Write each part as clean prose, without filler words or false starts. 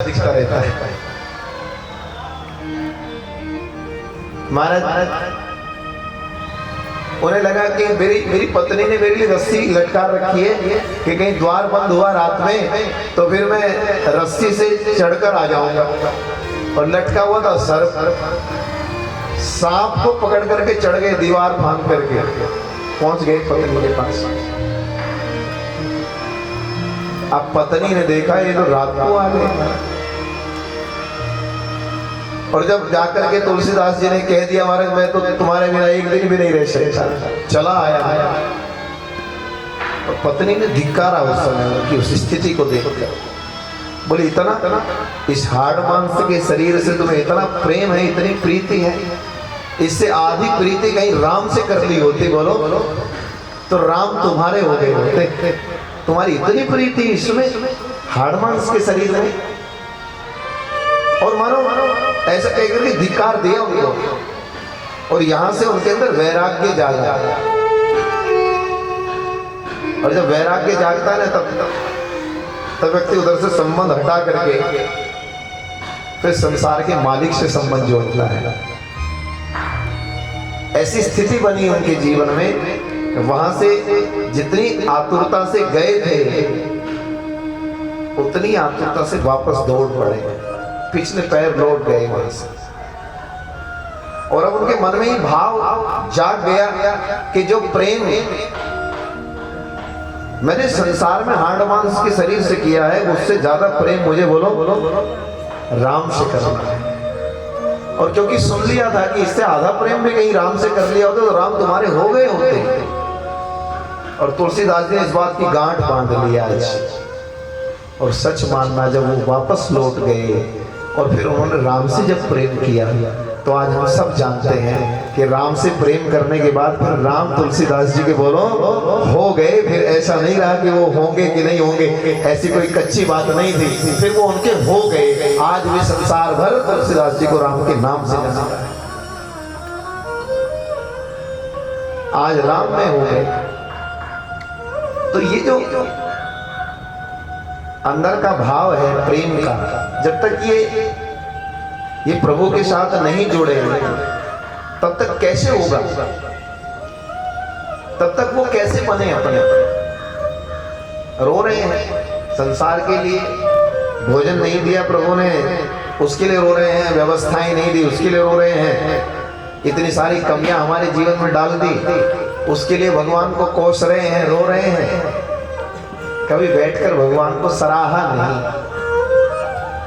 दिखता रहता है। महाराज उन्हें लगा कि मेरी पत्नी ने मेरे लिए रस्सी लटका रखी है कि कहीं द्वार बंद हुआ रात में तो फिर मैं रस्सी से चढ़कर आ जाऊंगा। और लटका हुआ था सर्प, सांप को पकड़ करके चढ़ गए, दीवार फांद करके पहुंच गए पत्नी के पास। अब पत्नी ने देखा ये तो रात को आ गए। और जब जाकर के तुलसीदास जी ने कह दिया महाराज मैं तो तुम्हारे बिना एक दिन भी नहीं रह सकता, चला आया। और पत्नी ने धिक्कारा उस समय की उस स्थिति को देखकर, बोली इतना इस हाड़ मांस के शरीर से तुम्हें इतना प्रेम है, इतनी प्रीति है, इससे आधी प्रीति कहीं राम से कर ली होती बोलो तो राम तुम्हारे हो गए होते। तुम्हारी इतनी प्रीति इसमें हाड़ मांस के शरीर में। और मानो ऐसा कहकर के धिक्कार दिया उनको। और यहां से उनके अंदर वैराग्य जागा। और जब वैराग्य जागता है ना तब व्यक्ति उधर से संबंध हटा करके फिर संसार के मालिक से संबंध जोड़ता है। ऐसी स्थिति बनी उनके जीवन में, वहां से जितनी आतुरता से गए थे उतनी आतुरता से वापस दौड़ पड़े, पिछले पैर लौट गए वहां से। और अब उनके मन में ही भाव जाग गया कि जो प्रेम मैंने संसार में हाड़ मांस के शरीर से किया है उससे ज्यादा प्रेम मुझे बोलो राम से करना है। और क्योंकि सुन लिया था कि इससे आधा प्रेम भी कहीं राम से कर लिया होता तो राम तुम्हारे हो गए होते। और तुलसीदास जी ने इस बात की गांठ बांध लिया आज। और सच मानना जब वो वापस लौट गए और फिर उन्होंने राम से जब प्रेम किया तो आज हम सब जानते हैं कि राम से प्रेम करने के बाद फिर राम तुलसीदास जी के बोलो हो गए। फिर ऐसा नहीं रहा कि वो होंगे कि नहीं होंगे, ऐसी कोई कच्ची बात नहीं थी, फिर वो उनके हो गए। आज भी संसार भर तुलसीदास जी को राम के नाम से जाना है। आज राम में हो गए। तो ये जो अंदर का भाव है प्रेम का, जब तक ये प्रभु के साथ नहीं जुड़े तब तक कैसे होगा, तब तक वो कैसे बने अपने। रो रहे हैं संसार के लिए, भोजन नहीं दिया प्रभु ने उसके लिए रो रहे हैं, व्यवस्थाएं नहीं दी उसके लिए रो रहे हैं, इतनी सारी कमियां हमारे जीवन में डाल दी उसके लिए भगवान को कोस रहे हैं, रो रहे हैं। कभी बैठकर भगवान को सराहा नहीं,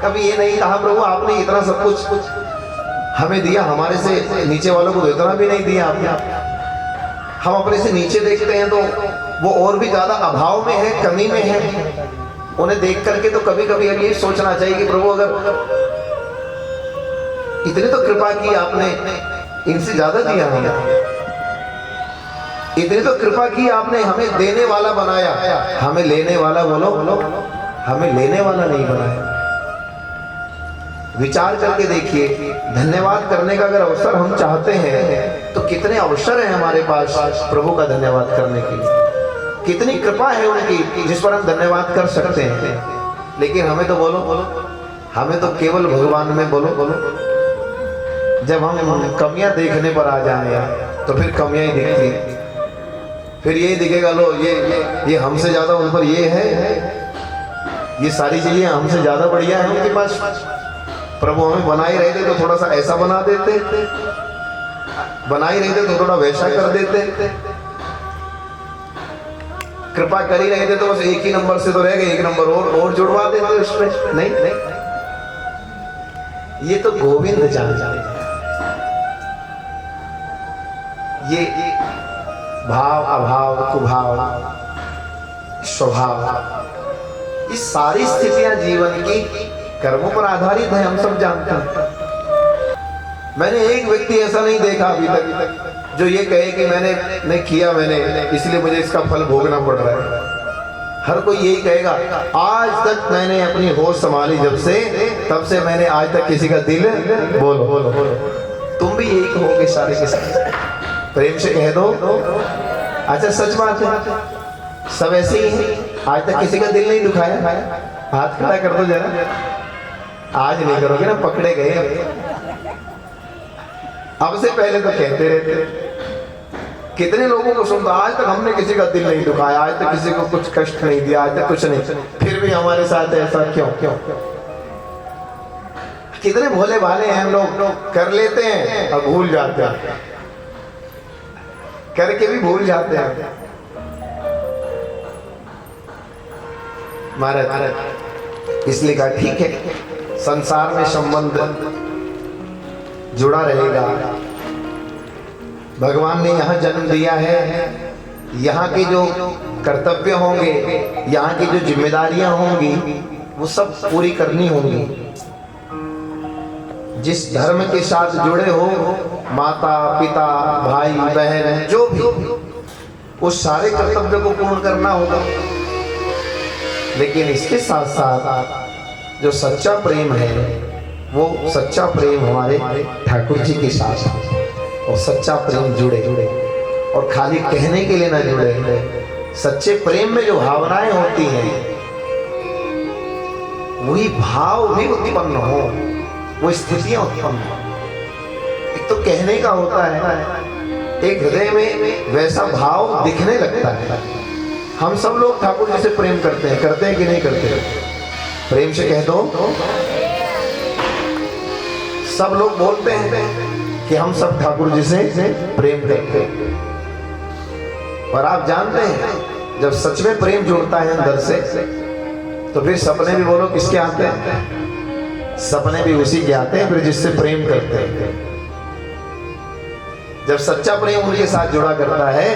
कभी ये नहीं कहा प्रभु आपने इतना सब कुछ हमें दिया, हमारे से नीचे वालों को तो इतना भी नहीं दिया आपने। हम अपने से नीचे देखते हैं तो वो और भी ज्यादा अभाव में है, कमी में है। उन्हें देख करके तो कभी कभी अब ये सोचना चाहिए कि प्रभु अगर इतनी तो कृपा की आपने, इनसे ज्यादा दिया हमें, इतनी तो कृपा की आपने, हमें देने वाला बनाया, हमें लेने वाला बोलो हमें लेने वाला नहीं बनाया। विचार करके देखिए, धन्यवाद करने का अगर अवसर हम चाहते हैं तो कितने अवसर हैं हमारे पास प्रभु का धन्यवाद करने के लिए। कितनी कृपा है उनकी जिस पर हम धन्यवाद कर सकते हैं। लेकिन हमें तो बोलो हमें तो केवल भगवान में बोलो जब हम कमियां देखने पर आ जाए तो फिर कमियां ही दिखती हैं। फिर यही दिखेगा लो ये हमसे ज्यादा उन पर ये है, ये सारी चीजें हमसे ज्यादा बढ़िया है उनके पास। प्रभु हमें बना ही रहे थे तो थोड़ा सा ऐसा बना देते, बना ही रहे थे तो थोड़ा वैसा कर देते, कृपा कर ही रहे थे तो बस एक ही नंबर से तो रह गए, एक नंबर और जुड़वा देते उसमें। नहीं, ये तो गोविंद जान जाए। ये भाव अभाव कुभाव स्वभाव, ये सारी स्थितियां जीवन की कर्मों पर आधारित है, हम सब जानते हैं। मैंने एक व्यक्ति ऐसा नहीं देखा अभी तक जो ये कहे कि मैंने नहीं किया, मैंने इसलिए मुझे इसका फल भोगना पड़ रहा है। हर कोई यही कहेगा आज तक मैंने अपनी होश संभाली जब से, तब से मैंने आज तक किसी का दिल बोलो तुम भी यही कहोगे सारे के सारे, प्रेम से कह दो। अच्छा सच बात है, सब ऐसे ही है। आज तक किसी का दिल नहीं दुखाया, हाथ खड़ा कर दो जरा। आज नहीं करोगे ना, पकड़े गए। अब से पहले तो कहते रहते। कितने लोगों को सुनता, आज तक हमने किसी का दिल नहीं दुखाया, आज तक किसी को कुछ कष्ट नहीं दिया, आज तक कुछ नहीं, फिर भी हमारे साथ ऐसा क्यों? कितने भोले भाले हैं हम लोग, कर लेते हैं और भूल जाते हैं, करके भी भूल जाते हैं। महाराज इसलिए कहा ठीक है, संसार में संबंध जुड़ा रहेगा। भगवान ने यहाँ जन्म दिया है, यहाँ के जो कर्तव्य होंगे, यहाँ की जो जिम्मेदारियां होंगी, वो सब पूरी करनी होंगी। जिस धर्म के साथ जुड़े हो, माता पिता भाई बहन जो भी, उस सारे कर्तव्य को पूर्ण करना होगा। लेकिन इसके साथ साथ जो सच्चा प्रेम है, वो सच्चा प्रेम हमारे ठाकुर जी के साथ, और सच्चा प्रेम जुड़े, और खाली कहने के लिए ना जुड़े। सच्चे प्रेम में जो भावनाएं होती हैं, वही भाव भी उत्पन्न हो, वो स्थितियां उत्पन्न हो। एक तो कहने का होता है, एक हृदय में वैसा भाव दिखने लगता है। हम सब लोग ठाकुर जी से प्रेम करते हैं कि नहीं करते? प्रेम से कह दो। सब लोग बोलते हैं कि हम सब ठाकुर जी से प्रेम करते हैं, पर आप जानते हैं जब सच में प्रेम जुड़ता है अंदर से, तो फिर सपने भी बोलो किसके आते हैं? सपने भी उसी के आते हैं फिर जिससे प्रेम करते हैं। जब सच्चा प्रेम उनके साथ जुड़ा करता है,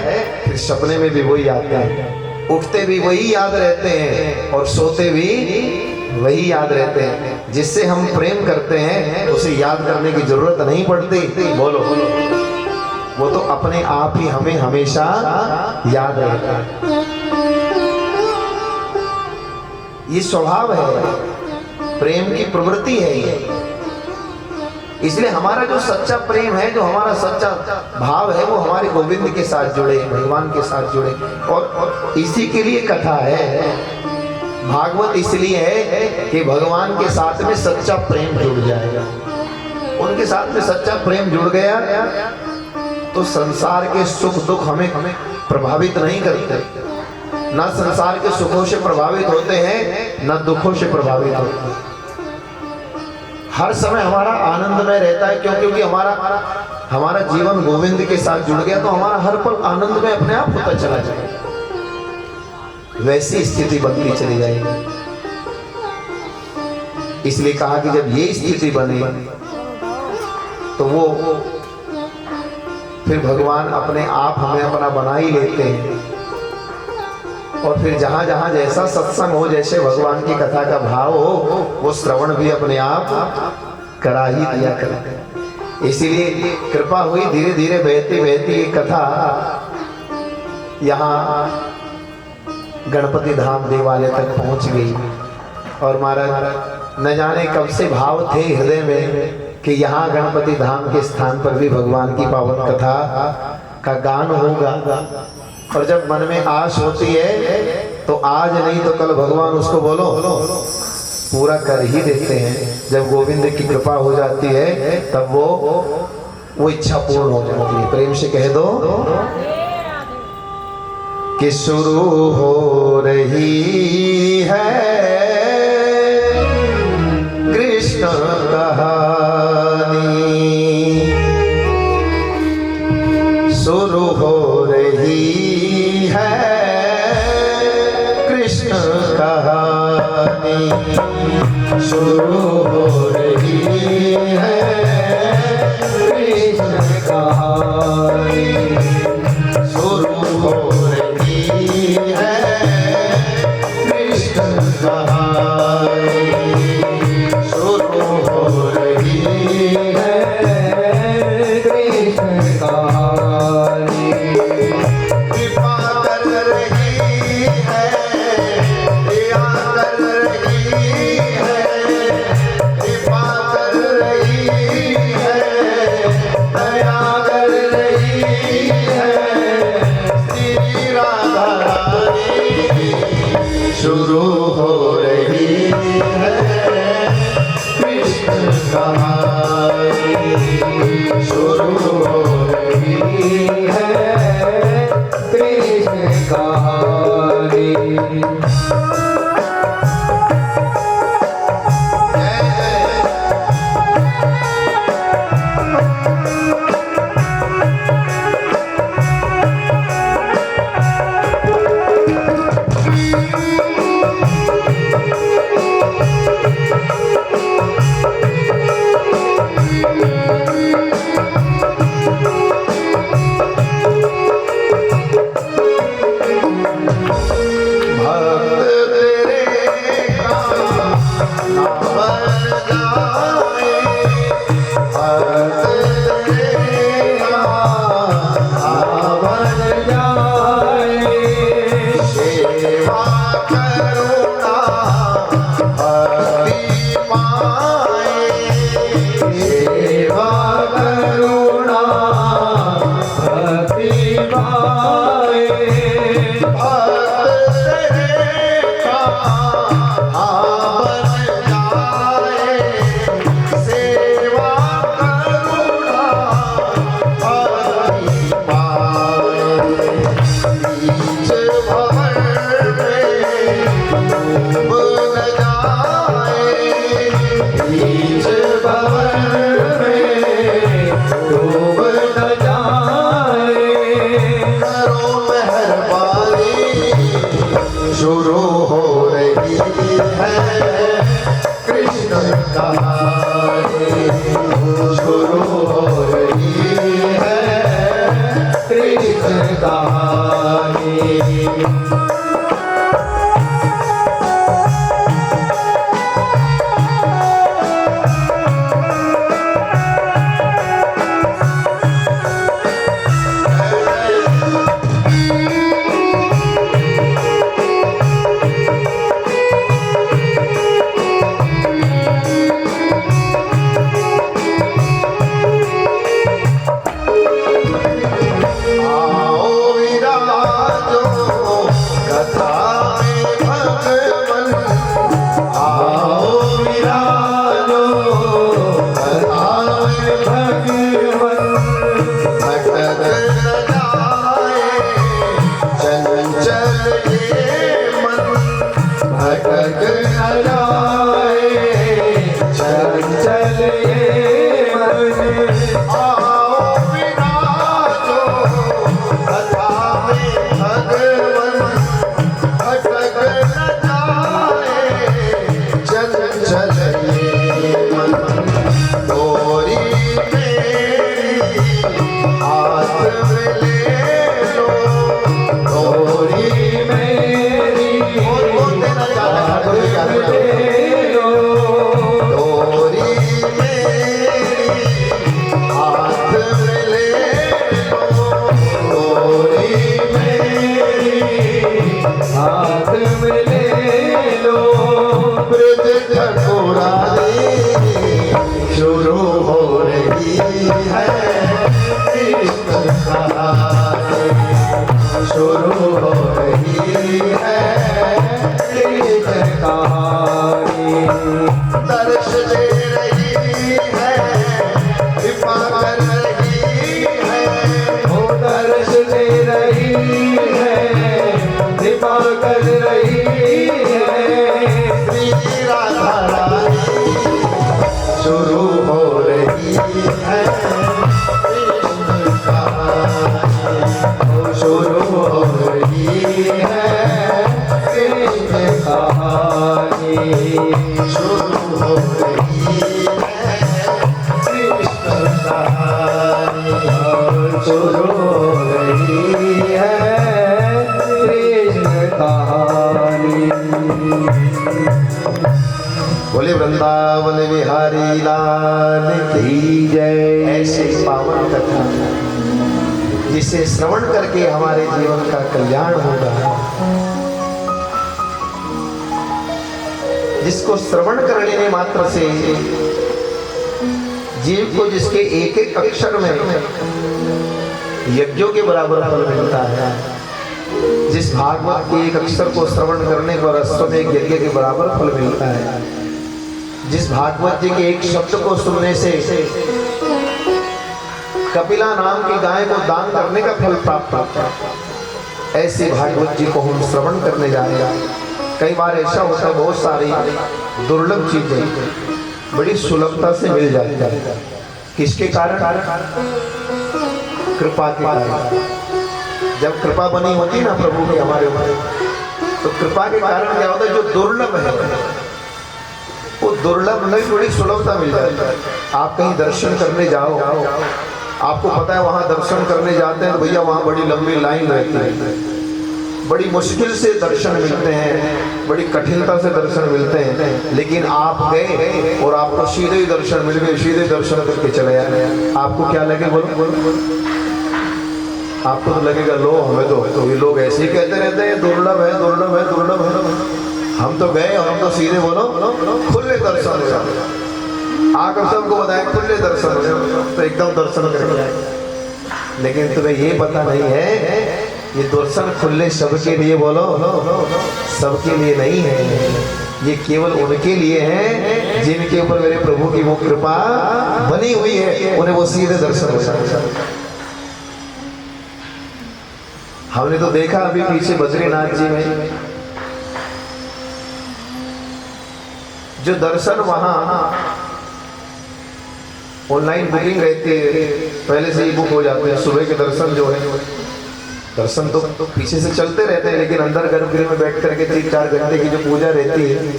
फिर सपने में भी वही आते हैं, उठते भी वही याद रहते हैं और सोते भी वही याद रहते हैं। जिससे हम प्रेम करते हैं उसे याद करने की जरूरत नहीं पड़ती। बोलो, वो तो अपने आप ही हमें हमेशा याद रहता है। ये स्वभाव है, प्रेम की प्रवृत्ति है ये। इसलिए हमारा जो सच्चा प्रेम है, जो हमारा सच्चा भाव है, वो हमारे गोविंद के साथ जुड़े, भगवान के साथ जुड़े। और इसी के लिए कथा है, भागवत इसलिए है कि भगवान के साथ में सच्चा प्रेम जुड़ जाएगा। उनके साथ में सच्चा प्रेम जुड़ गया तो संसार के सुख दुख हमें प्रभावित नहीं करते। न संसार के सुखों से प्रभावित होते हैं, न दुखों से प्रभावित होते हैं। हर समय हमारा आनंद में रहता है। क्यों? क्योंकि हमारा जीवन गोविंद के साथ जुड़ गया, तो हमारा हर पल आनंद में अपने आप होता चला जाएगा। वैसी स्थिति बनती चली जाएगी। इसलिए कहा कि जब ये स्थिति बने तो वो फिर भगवान अपने आप हमें अपना बना ही लेते हैं। और फिर जहां जहां जैसा सत्संग हो, जैसे भगवान की कथा का भाव हो, वो श्रवण भी अपने आप करा ही दिया करते हैं। इसीलिए कृपा हुई, धीरे धीरे बहती बहती ये कथा यहाँ गणपति धाम देवालय तक पहुंच गई। और महाराज न जाने कब से भाव थे हृदय में कि यहाँ गणपति धाम के स्थान पर भी भगवान की पावन कथा का गान होगा। और जब मन में आश होती है तो आज नहीं तो कल भगवान उसको बोलो पूरा कर ही देते हैं। जब गोविंद की कृपा हो जाती है तब वो इच्छा पूर्ण हो जाती है। प्रेम से कह दो कि शुरू हो रही है कृष्ण कहानी, शुरू हो रही है कृष्ण कहानी, शुरू हो रही है कृष्ण कहानी, शुरू हो कृपा कहानी शुरू हो रही है कृष्ण कहानी। शुरू हो रही है कृष्ण कहानी शुरू हो रही है कृष्ण कहानी। शुरू हो रही है कृष्ण कहानी शुरू हो रही है कृष्ण कहानी। दर्श दे रही है कृपा कर रही है वो दर्श दे रही है कृपा कर रही है श्री राधा रानी शुरू हो रही है कृष्ण कहानी शुरू हो रही है कृष्ण कहानी शुरू हो रही है कृष्ण कहानी शुरू हो रही है कृष्ण कहानी। बोले वृंदावन बिहारी लाल की जय। ऐसे पावन कथा जिसे श्रवण करके हमारे जीवन का कल्याण होगा, जिसको श्रवण कर लेने मात्र से जीव को जिसके एक एक अक्षर में यज्ञों के बराबर फल मिलता है, जिस भागवत के एक अक्षर को श्रवण करने पर अश्व में एक यज्ञ के बराबर फल मिलता है, जिस भागवत जी के एक शब्द को सुनने से कपिला नाम की गाय को दान करने का फल प्राप्त होता है, ऐसे भागवत जी को हम श्रवण करने जा रहे हैं। कई बार ऐसा होता है, बहुत सारी दुर्लभ चीजें बड़ी सुलभता से मिल जाती है। किसके कारण? कृपा के कारण। जब कृपा बनी होती ना प्रभु की हमारे ऊपर, तो कृपा के कारण क्या होता है, जो दुर्लभ है वो दुर्लभ नहीं, बड़ी सुलभता मिल जाती है। आप कहीं दर्शन करने जाओ, आपको पता है वहां दर्शन करने जाते हैं तो भैया वहां बड़ी लंबी लाइन रहती है, बड़ी मुश्किल से दर्शन मिलते हैं, बड़ी कठिनता से दर्शन मिलते हैं। लेकिन आप गए और आपको सीधे ही दर्शन मिल गए, सीधे दर्शन करके चले आए। आपको क्या लगे? बोलो। आपको तो लगेगा लो हमें तो ये लोग ऐसे ही कहते रहते हैं, दुर्लभ है, दुर्लभ है, दुर्लभ है। हम तो गए और हम तो सीधे बोलो खुले दर्शन हो, आकर सबको बताया खुले दर्शन हो, तो एकदम दर्शन कर जाए। लेकिन तुम्हें ये पता नहीं है, ये दर्शन खुले सबके लिए, बोलो सबके लिए नहीं है, ये केवल उनके लिए है जिनके ऊपर मेरे प्रभु की वो कृपा बनी हुई है, उन्हें वो सीधे दर्शन हो जाए। हमने तो देखा अभी पीछे बद्रीनाथ जी में जो दर्शन वहां ऑनलाइन बुकिंग रहती है, पहले से ही बुक हो जाते हैं। सुबह के दर्शन जो है, दर्शन तो पीछे से चलते रहते हैं, लेकिन अंदर गर्भगृह में बैठ करके 3-4 घंटे की जो पूजा रहती है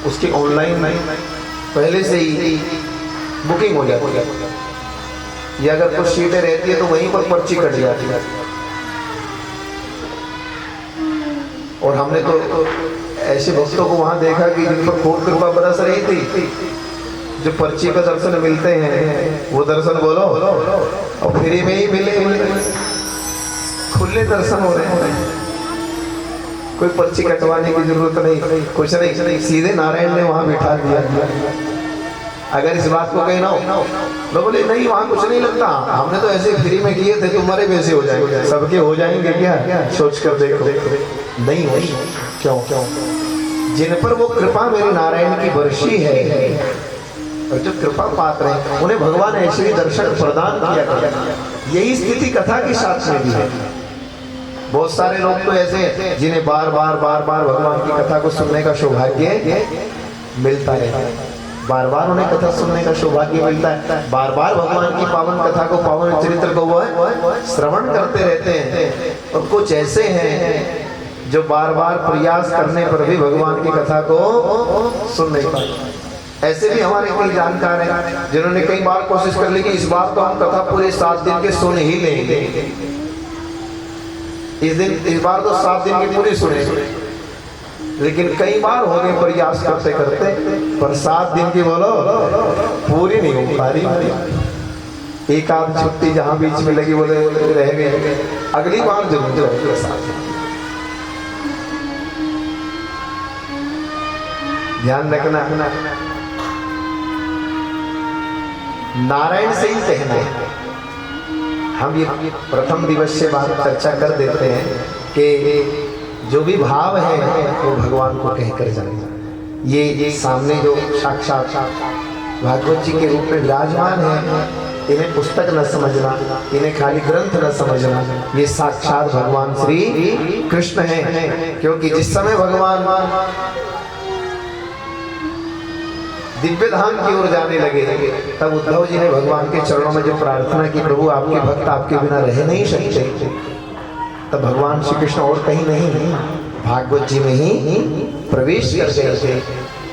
उसकी ऑनलाइन पहले से ही बुकिंग हो जाती है। या अगर कुछ सीटें रहती है तो वहीं पर पर्ची कट जाती है। और हमने तो ऐसे भक्तों को वहां देखा कि जिन पर खूब कृपा बरस रही थी, जो पर्ची का दर्शन मिलते हैं वो दर्शन बोलो और फ्री में ही मिले, खुले दर्शन हो रहे हैं, कोई पर्ची कटवाने की जरूरत नहीं, कुछ नहीं, सीधे नारायण ने वहां बिठा दिया। अगर इस बात को कहीं ना हो तो बोले नहीं वहां कुछ नहीं लगता, हमने तो ऐसे फ्री में किए थे, तुम्हारे वैसे हो जाएंगे, सबके हो जाएंगे क्या? सोच कर देखो, नहीं हो। क्यों? जिन पर वो कृपा मेरी नारायण की वर्षी है, और जो कृपा पात्र हैं उन्हें भगवान ऐसे ही दर्शन प्रदान किया करता है। यही स्थिति कथा के साथ में भी है। बहुत सारे लोग तो ऐसे हैं जिन्हें बार बार भगवान की कथा को सुनने का सौभाग्य मिलता है, बार बार उन्हें कथा सुनने का सौभाग्य मिलता है, बार बार भगवान की पावन कथा को, पावन चरित्र को वो श्रवण करते रहते हैं। और कुछ ऐसे हैं जो बार बार प्रयास करने पर भी भगवान की कथा को सुन नहीं पाते। ऐसे भी हमारे कई जानकार हैं जिन्होंने कई बार कोशिश कर ली कि इस बार तो हम कथा पूरे 7 दिन के सुन ही लेंगे, इस बार तो 7 दिन की पूरी सुने, लेकिन कई बार हो गए प्रयास करते करते, पर 7 दिन की बोलो पूरी नहीं हो पा रही। एक आध छुट्टी जहां बीच में लगी बोले रह गए, अगली बार जरूर रहेगी। ध्यान रखना, नारायण से ही कहना है। हम ये प्रथम दिवस से बात चर्चा कर देते हैं कि जो भी भाव है वो भगवान को कहकर जाना। ये सामने जो साक्षात भागवत जी के रूप में विराजमान है, इन्हें पुस्तक न समझना, इन्हें खाली ग्रंथ न समझना, ये साक्षात भगवान श्री कृष्ण हैं। क्योंकि जिस समय भगवान दिव्य धाम की ओर जाने लगे तब उद्धव जी ने भगवान के चरणों में जो प्रार्थना की, प्रभु आपके भक्त आपके बिना रह नहीं सकते, तब भगवान श्री कृष्ण और कहीं नहीं भागवत जी में ही प्रवेश कर गए थे।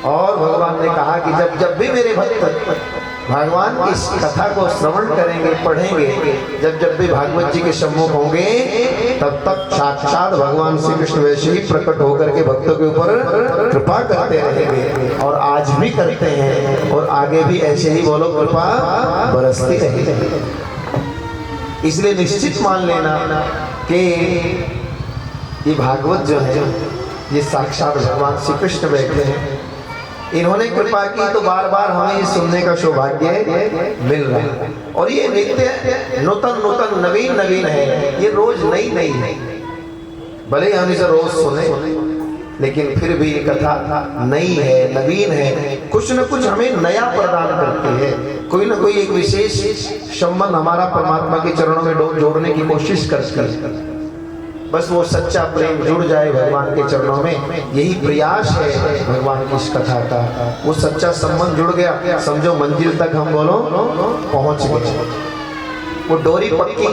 और भगवान ने कहा कि जब भी मेरे भक्त भगवान की इस कथा को श्रवण करेंगे, पढ़ेंगे, जब भी भागवत जी के सम्मुख होंगे, तब तक साक्षात भगवान श्री कृष्ण वैसे ही प्रकट होकर के भक्तों के ऊपर कृपा करते रहेंगे। और आज भी करते हैं और आगे भी ऐसे ही बोलो कृपा बरसती रहेगी। इसलिए निश्चित मान लेना कि ये भागवत जो है ये साक्षात भगवान श्री कृष्ण बैठे हैं, इन्होंने कृपा की तो बार बार हमें ये सुनने का सौभाग्य मिल रहा है। और ये नित्य नूतन नवीन है, ये रोज नई है। भले ही हम इसे रोज सुने, लेकिन फिर भी ये कथा नई है, नवीन है, कुछ न कुछ हमें नया प्रदान करती है। कोई ना कोई एक विशेष संबंध हमारा परमात्मा के चरणों में जोड़ने की कोशिश करती है। बस वो सच्चा प्रेम जुड़ जाए भगवान के चरणों में, यही प्रयास है भगवान की इस कथा का। वो सच्चा संबंध जुड़ गया, समझो मंजिल तक हम बोलो पहुंच गए। वो डोरी पक्की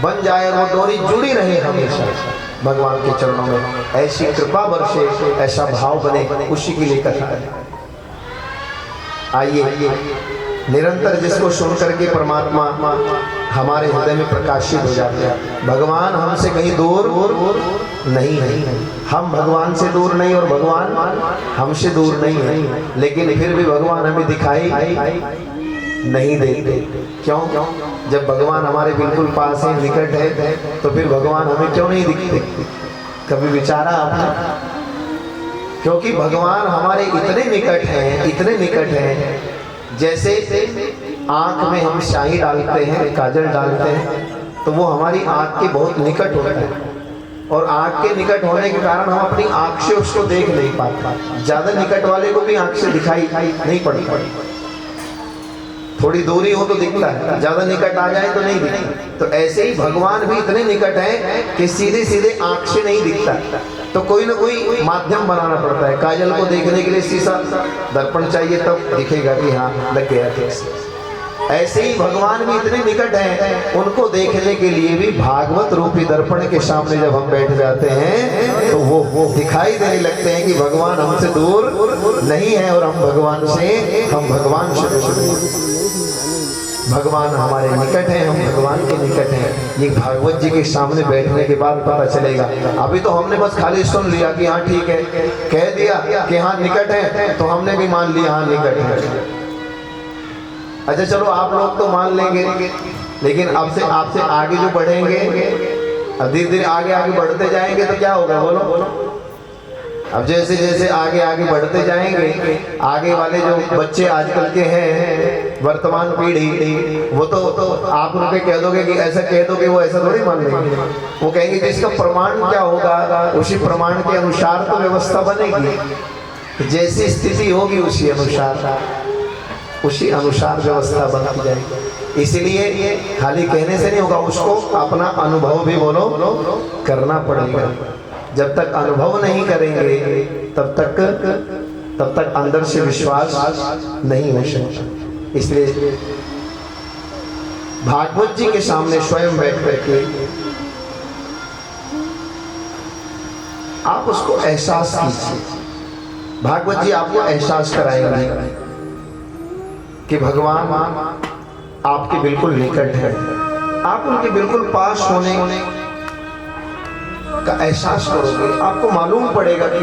बन जाए और वो डोरी जुड़ी रहे हमेशा भगवान के चरणों में, ऐसी कृपा वर्षे, ऐसा भाव बने, उसी के लिए कथा है। आइए निरंतर जिसको सुन करके परमात्मा हमारे हृदय में प्रकाशित हो जाते हैं। भगवान हमसे कहीं दूर नहीं है, हम भगवान से दूर नहीं और भगवान हमसे दूर नहीं है, लेकिन फिर भी भगवान हमें दिखाई नहीं देते। क्यों? जब भगवान हमारे बिल्कुल पास है, निकट है, तो फिर भगवान हमें क्यों नहीं दिखते? कभी विचारा आपने? क्योंकि भगवान हमारे इतने निकट हैं, इतने निकट हैं, जैसे आंख में हम स्याही डालते हैं, काजल डालते हैं, तो वो हमारी आंख के बहुत निकट होता है, और आंख के निकट होने के कारण हम अपनी आंख से उसको देख नहीं पाते। ज्यादा निकट वाले को भी आंख से दिखाई नहीं पड़ता, थोड़ी दूरी हो तो दिखता है, ज्यादा निकट आ जाए तो नहीं दिखता। तो ऐसे ही भगवान भी इतने निकट हैं कि सीधे सीधे आंख से नहीं दिखता, तो कोई ना कोई माध्यम बनाना पड़ता है। काजल को देखने के लिए शीशा, दर्पण चाहिए, तब दिखेगा कि हाँ लग गया ठीक से। ऐसे ही भगवान भी इतने निकट हैं, उनको देखने के लिए भी भागवत रूपी दर्पण के सामने जब हम बैठ जाते हैं तो वो दिखाई देने लगते हैं कि भगवान हमसे दूर नहीं है और हम भगवान से दूर। भगवान हमारे निकट हैं, हम भगवान के निकट हैं, ये भागवत जी के सामने बैठने के बाद पता चलेगा। अभी तो हमने बस खाली सुन लिया कि हाँ ठीक है, कह दिया कि हाँ निकट है, तो हमने भी मान लिया हाँ निकट है। अच्छा चलो आप लोग तो मान लेंगे, लेकिन अब से आपसे आगे जो बढ़ेंगे, अब धीरे धीरे आगे आगे बढ़ते जाएंगे तो क्या होगा बोलो? अब जैसे जैसे आगे आगे बढ़ते जाएंगे, आगे वाले जो बच्चे आजकल के हैं, वर्तमान पीढ़ी, वो तो आप उनके कह दोगे कि ऐसा कह दो कि वो ऐसा थोड़ी मान लेंगे। वो कहेंगे कि इसका प्रमाण क्या होगा, उसी प्रमाण के अनुसार तो व्यवस्था बनेगी, जैसी स्थिति होगी उसी अनुसार व्यवस्था बनती जाएगी। इसीलिए खाली कहने से नहीं होगा, उसको अपना अनुभव भी बोलो करना पड़ेगा। जब तक अनुभव नहीं करेंगे तब तक अंदर से विश्वास नहीं हो सकता। इसलिए भागवत जी के सामने स्वयं बैठ करके आप उसको एहसास कीजिए। भागवत जी आपको एहसास कराएंगे कि भगवान आपके बिल्कुल निकट है, आप उनके बिल्कुल पास होने का एहसास करोगे। आपको मालूम पड़ेगा कि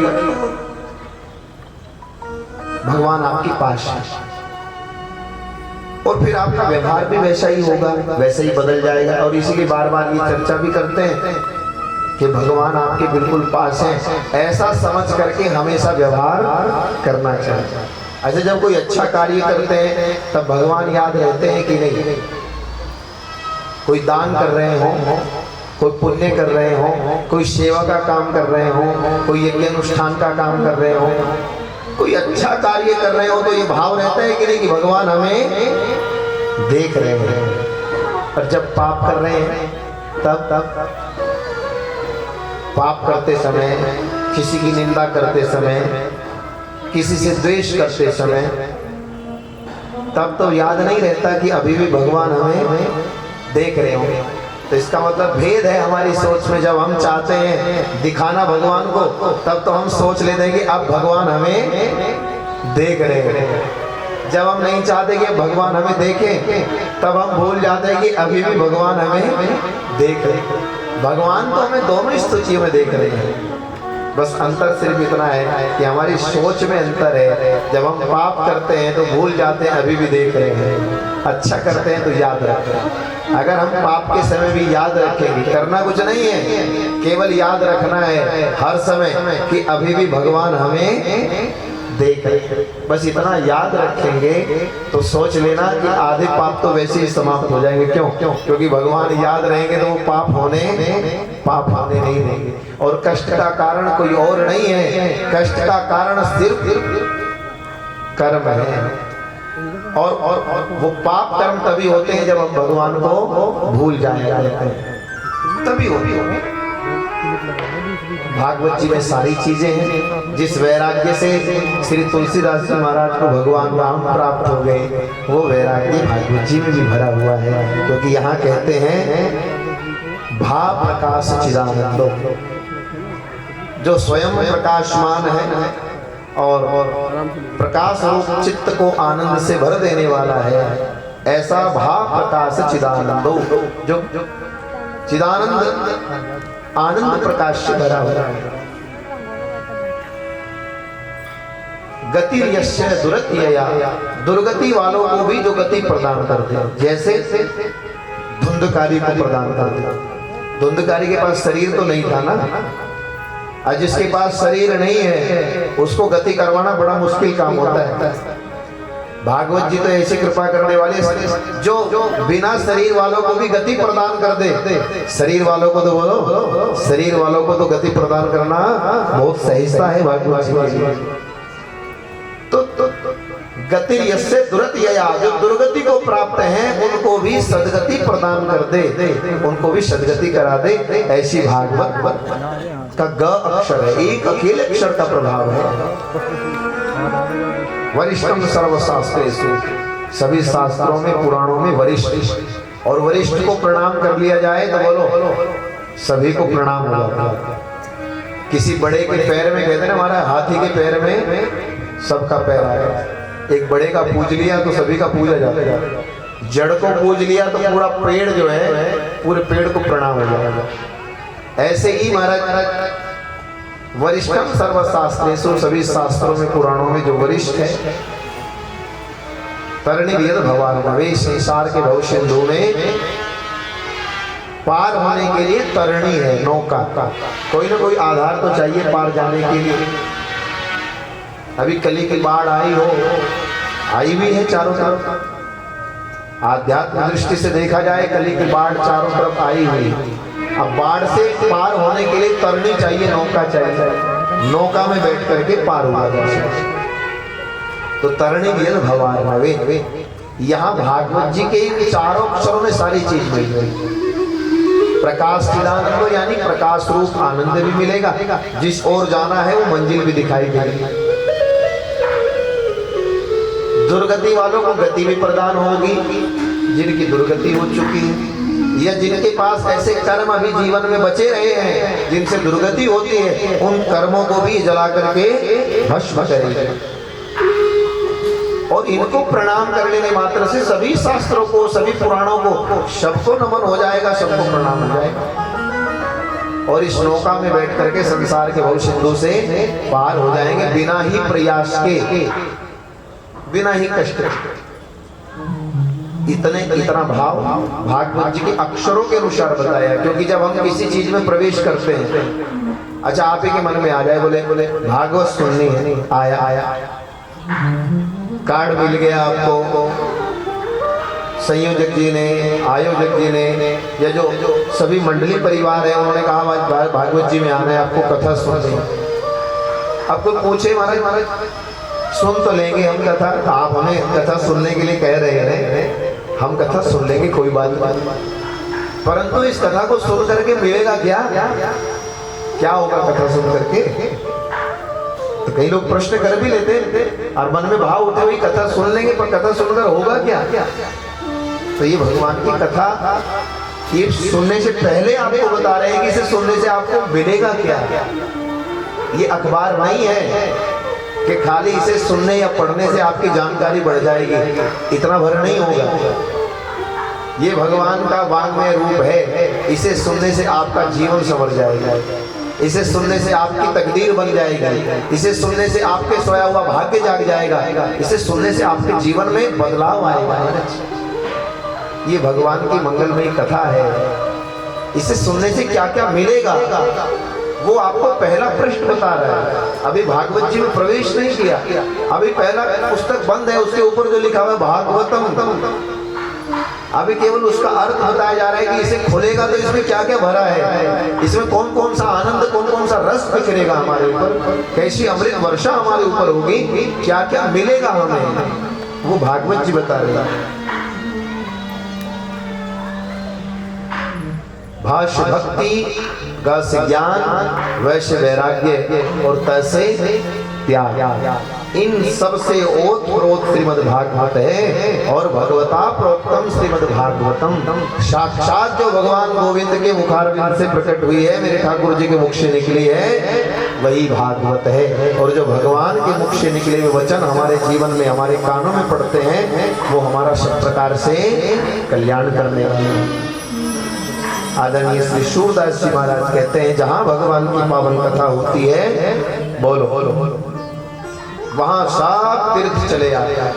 भगवान आपके पास है, और फिर आपका व्यवहार भी वैसा ही होगा, वैसा ही बदल जाएगा। और इसीलिए बार बार ये चर्चा भी करते हैं कि भगवान आपके बिल्कुल पास है, ऐसा समझ करके हमेशा व्यवहार करना चाहिए। अच्छा जब कोई अच्छा कार्य करते हैं तब भगवान याद रहते हैं कि नहीं? कोई दान कर रहे हो, कोई पुण्य कर रहे हो, कोई सेवा का काम कर रहे हो, कोई यज्ञ अनुष्ठान का काम कर रहे हो, कोई अच्छा कार्य कर रहे हो, तो ये भाव रहता है कि नहीं कि भगवान हमें देख रहे हैं। और जब पाप कर रहे हैं तब पाप करते समय, किसी की निंदा करते समय, किसी से द्वेष करते समय, तब तो याद नहीं रहता कि अभी भी भगवान हमें देख रहे होंगे। तो इसका मतलब भेद है हमारी सोच में। जब हम चाहते हैं दिखाना भगवान को, तब तो हम सोच लेते हैं कि अब भगवान हमें देख रहे हैं। जब हम नहीं चाहते कि भगवान हमें देखें, तब हम भूल जाते हैं कि अभी भी भगवान हमें देख रहे हैं। भगवान तो हमें दोनों स्थितियों में देख रहे हैं, बस अंतर सिर्फ इतना है कि हमारी सोच में अंतर है। जब हम पाप करते हैं तो भूल जाते हैं अभी भी देख रहे हैं, अच्छा करते हैं तो याद रखते हैं। अगर हम पाप के समय भी याद रखेंगे, करना कुछ नहीं है, केवल याद रखना है हर समय कि अभी भी भगवान हमें देख रहे हैं, बस इतना याद रखेंगे तो सोच लेना कि आधे पाप तो वैसे ही समाप्त हो जाएंगे। क्यों? क्योंकि भगवान याद रहेंगे तो वो पाप होने पाप होने नहीं देंगे। और कष्ट का कारण कोई और नहीं है, कष्ट का कारण सिर्फ कर्म है। और वो पाप कर्म तभी होते हैं जब हम भगवान को भूल जाएंगे, तभी होगी। भागवत जी में सारी चीजें हैं। जिस वैराग्य से श्री तुलसीदास जी महाराज को भगवान राम प्राप्त हो गए, वो वैराग्य भागवत जी में भी भरा हुआ है। क्योंकि यहाँ कहते हैं भाव प्रकाश चिदानंदो, जो स्वयं प्रकाशमान है और प्रकाश रूप चित्त को आनंद से भर देने वाला है, ऐसा भाव प्रकाश चिदानंदो, जो चिदानंद आनंद प्रकाश से भरा हुआ है। गति यस्य दुरत्यया, दुर्गति वालों को भी जो गति प्रदान करते हैं, जैसे धुंधकारी को प्रदान करते हैं। धुंधकारी के पास शरीर तो नहीं था ना, और जिसके पास शरीर नहीं है उसको गति करवाना बड़ा मुश्किल काम होता है। भागवत जी तो ऐसी कृपा करने वाले जो बिना शरीर वालों को भी गति प्रदान कर दे। शरीर वालों को तो बोलो, शरीर वालों को तो गति प्रदान करना बहुत सहजता है भागवत जी। तो गति यस्य दुरत्यया, जो दुर्गति को प्राप्त हैं उनको भी सदगति प्रदान कर दे, उनको भी सदगति करा दे। ऐसी भागवत का ग अक्षर है, एक अकेले अक्षर का प्रभाव है। वरिष्ठम सर्वशास्त्रेषु, सभी शास्त्रों में पुराणों में वरिष्ठ, और वरिष्ठ को प्रणाम कर लिया जाए तो बोलो सभी को प्रणाम हो जाता है। किसी बड़े के पैर में, कहते हैं हमारा हाथी के पैर में सबका पैर आया, एक बड़े का पूज लिया तो सभी का पूजा जाता है। जड़ को पूज लिया तो पूरा पेड़ जो है, पूरे पेड़ को प्रणाम हो जाएगा। ऐसे ही महाराज वरिष्ठम सर्वशास्त्रेषु, सभी शास्त्रों में पुराणों में जो वरिष्ठ है, तरणी वेद भवान भवे, संसार के भव सिंधु में पार होने के लिए तरणी है, नौका। कोई ना कोई आधार तो चाहिए पार जाने के लिए। अभी कली की बाढ़ आई हो, आई भी है चारों तरफ। आध्यात्म दृष्टि से देखा जाए कली की बाढ़ चारों तरफ आई हुई। अब बाढ़ से पार होने के लिए तरनी चाहिए, नौका चाहिए, नौका में बैठ करके पार हुआ जाए। तो तरणी वेद भवान भवे, यहाँ भागवत जी के चारों अक्षरों में सारी चीज मिल गई। प्रकाश चिदानंद यानी प्रकाश रूप आनंद भी मिलेगा, जिस ओर जाना है वो मंजिल भी दिखाई देगी। दुर्गति वालों को गति भी प्रदान होगी, जिनकी दुर्गति हो चुकी है या जिनके पास ऐसे कर्म अभी जीवन में बचे रहे हैं जिनसे दुर्गति होती है, उन कर्मों को भी जला करके भस्म करेंगे। और इनको प्रणाम कर लेने मात्र से सभी शास्त्रों को, सभी पुराणों को, सबको नमन हो जाएगा, सबको प्रणाम हो जाएगा। और इस नौका में बैठ करके संसार के भव सिंधु से पार हो जाएंगे, बिना ही प्रयास के, बिना ही कष्ट। इतना भाव भागवत जी के अक्षरों के अनुसार बताया। क्योंकि जब हम किसी चीज में प्रवेश करते हैं, अच्छा आप ही के मन में आ जाए, बोले भागवत सुननी है, आया कार्ड मिल गया आपको, संयोजक जी ने, आयोजक जी ने, या जो सभी मंडली परिवार है उन्होंने कहा आज भागवत जी में आना है, आपको कथा सुननी। आपको पूछे महाराज सुन तो लेंगे हम कथा, आप हमें कथा सुनने के लिए कह रहे हैं, हम कथा सुन लेंगे, कोई बात नहीं, परंतु इस कथा को सुन करके मिलेगा क्या होगा कथा सुन करके? तो कई लोग प्रश्न कर भी लेते हैं और मन में भाव उठे हुई कथा सुन लेंगे, पर कथा सुनकर होगा क्या? तो ये भगवान की कथा ये सुनने से पहले आपको बता रहे हैं कि इसे सुनने से आपको मिलेगा क्या। ये अखबार नहीं है कि खाली इसे सुनने या पढ़ने से आपकी जानकारी बढ़ जाएगी, इतना भर नहीं होगा। ये भगवान का वाङ्मय रूप है, इसे सुनने से आपका जीवन संवर जाएगा, इसे सुनने से आपकी तकदीर बन जाएगी, इसे सुनने से आपके सोया हुआ भाग्य जाग जाएगा, इसे सुनने से आपके जीवन में बदलाव आएगा। ये भगवान की मंगलमयी कथा है। इसे सुनने से क्या क्या मिलेगा वो आपको पहला प्रश्न बता रहा है। अभी भागवत जी में प्रवेश नहीं किया, अभी पहला पुस्तक बंद है, उसके ऊपर जो लिखा हुआ है भागवतम, अभी केवल उसका अर्थ बताया जा रहा है कि इसे खोलेगा तो इसमें क्या क्या भरा है, इसमें कौन कौन सा आनंद, कौन कौन सा रस बिखरेगा हमारे ऊपर, कैसी अमृत वर्षा हमारे ऊपर होगी, क्या क्या मिलेगा हमें, वो भागवत जी बता रहे हैं। भाष्य भक्ति, गस ज्ञान, वैश्य वैराग्य और तसे त्याग, इन सब से ओत प्रोत श्रीमद् भागवत है। और भगवता प्रोक्तम श्रीमद् भागवतम, साक्षात जो भगवान गोविंद के मुखारविंद से प्रकट हुई है, मेरे ठाकुर जी के मुख से निकली है, वही भागवत है। और जो भगवान के मुख से निकले हुए वचन हमारे जीवन में, हमारे कानों में पड़ते हैं, वो हमारा सब प्रकार से कल्याण करने वाले हैं। आदरणीय श्री सूरदास जी महाराज कहते हैं, जहां भगवान की पावन कथा होती है, बोलो बोलो बोलो, वहां सब तीर्थ चले आते हैं।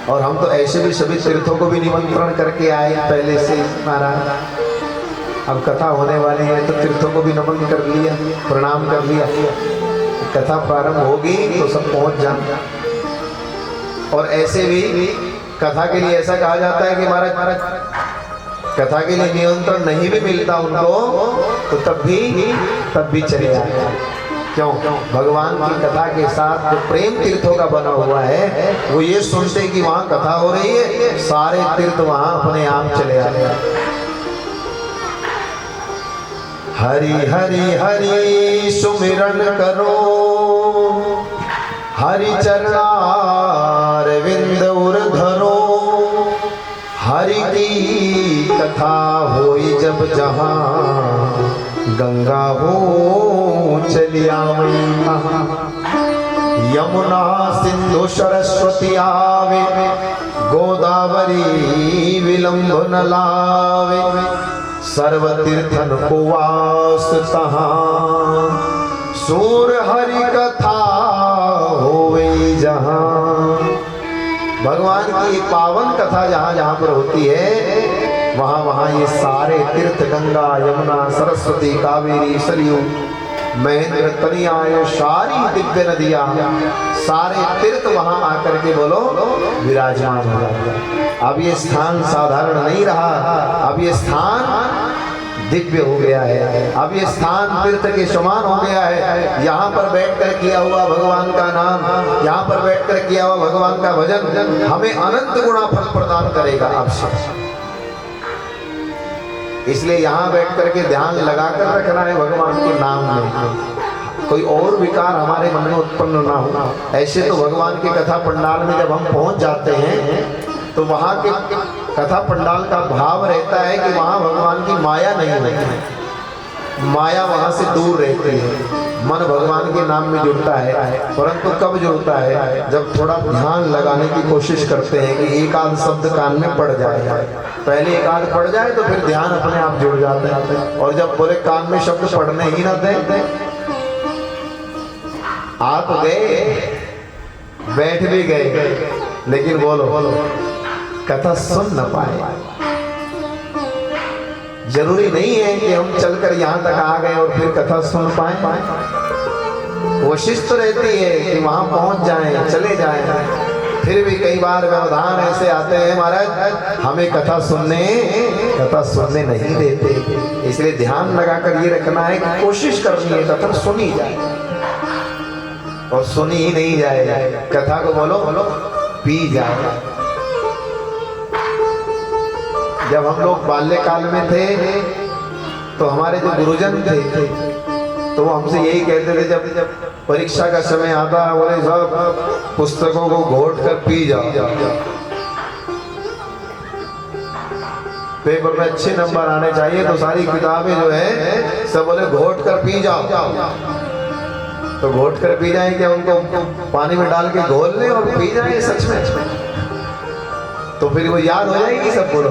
और हम तो ऐसे भी सभी तीर्थों को भी निमंत्रण करके आए पहले से महाराज। अब कथा होने वाली है तो तीर्थों को भी नमन कर लिया, प्रणाम कर लिया। कथा प्रारंभ होगी तो सब पहुंच जाए। और ऐसे भी कथा के लिए ऐसा कहा जाता है कि महाराज कथा के लिए निमंत्रण नहीं भी मिलता उनको तो तब भी चले आए। क्यों? भगवान की कथा के साथ जो प्रेम तीर्थों का बना हुआ है, वो ये सुनते कि वहां कथा हो रही है, सारे तीर्थ वहां अपने आप चले आते हैं। हरि हरि हरि सुमिरन करो, हरि चरणारविंद उर धरो, हरि की कथा होई जब जहां, गंगा हो चली आवै, यमुना सिंधु सरस्वती आवे, गोदावरी विलंब न लावे, सर्व तीर्थन को वास तहां, सूर हरि कथा होवे जहां। भगवान की पावन कथा जहां जहां पर होती है, वहां वहां ये सारे तीर्थ, गंगा यमुना सरस्वती कावेरी सरयू महेंद्र तनिया, ये सारी दिव्य नदियां, सारे तीर्थ वहां आकर के बोलो विराजमान हो जाते हैं। अब ये स्थान साधारण नहीं रहा, अब ये स्थान दिव्य हो गया है, अब ये स्थान तीर्थ के समान हो गया है। यहाँ पर बैठकर किया हुआ भगवान का नाम, यहाँ पर बैठकर किया हुआ भगवान का भजन हमें अनंत गुणा फल प्रदान करेगा आपसे। इसलिए यहाँ बैठ करके ध्यान लगाकर रखना है भगवान के नाम में, कोई और विकार हमारे मन में उत्पन्न ना हो। ऐसे तो भगवान के कथा पंडाल में जब हम पहुंच जाते हैं तो वहाँ के कथा पंडाल का भाव रहता है कि वहाँ भगवान की माया नहीं होती, माया वहाँ से दूर रहती है, मन भगवान के नाम में जुड़ता है। परंतु कब जुड़ता है? जब थोड़ा ध्यान लगाने की कोशिश करते हैं कि एक आध शब्द कान में पड़ जाए, पहले एक आध पड़ जाए तो फिर ध्यान अपने आप जुड़ जाता है। और जब पूरे कान में शब्द पढ़ने ही ना दें, आ तो गए, बैठ भी गए, लेकिन बोलो कथा सुन न पाए। जरूरी नहीं है कि हम चलकर यहाँ तक आ गए और फिर कथा सुन पाए। कोशिश तो रहती है कि वहां पहुंच जाएं, चले जाएं। फिर भी कई बार व्यवधान ऐसे आते हैं महाराज, हमें कथा सुनने नहीं देते। इसलिए ध्यान लगाकर ये रखना है कि कोशिश करनी है कथा सुनी जाए, और सुनी ही नहीं जाए, कथा को बोलो पी जाए। जब हम लोग बाल्यकाल में थे तो हमारे जो गुरुजन थे तो वो हमसे यही कहते थे, जब परीक्षा का समय आता, बोले सब पुस्तकों को घोट कर पी जाओ, पेपर में अच्छे नंबर आने चाहिए, तो सारी किताबें जो है सब बोले घोट कर पी जाओ। तो घोट कर पी जाए क्या? उनको पानी में डाल के घोल ले और पी जाए सच में, तो फिर वो याद हो जाएगी सब। बोलो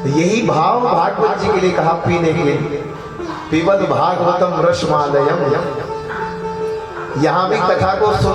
यही भाव भागवत जी के लिए कहा पीने के लिए, पिबत भागवतम रसमालयम। यहाँ भी कथा को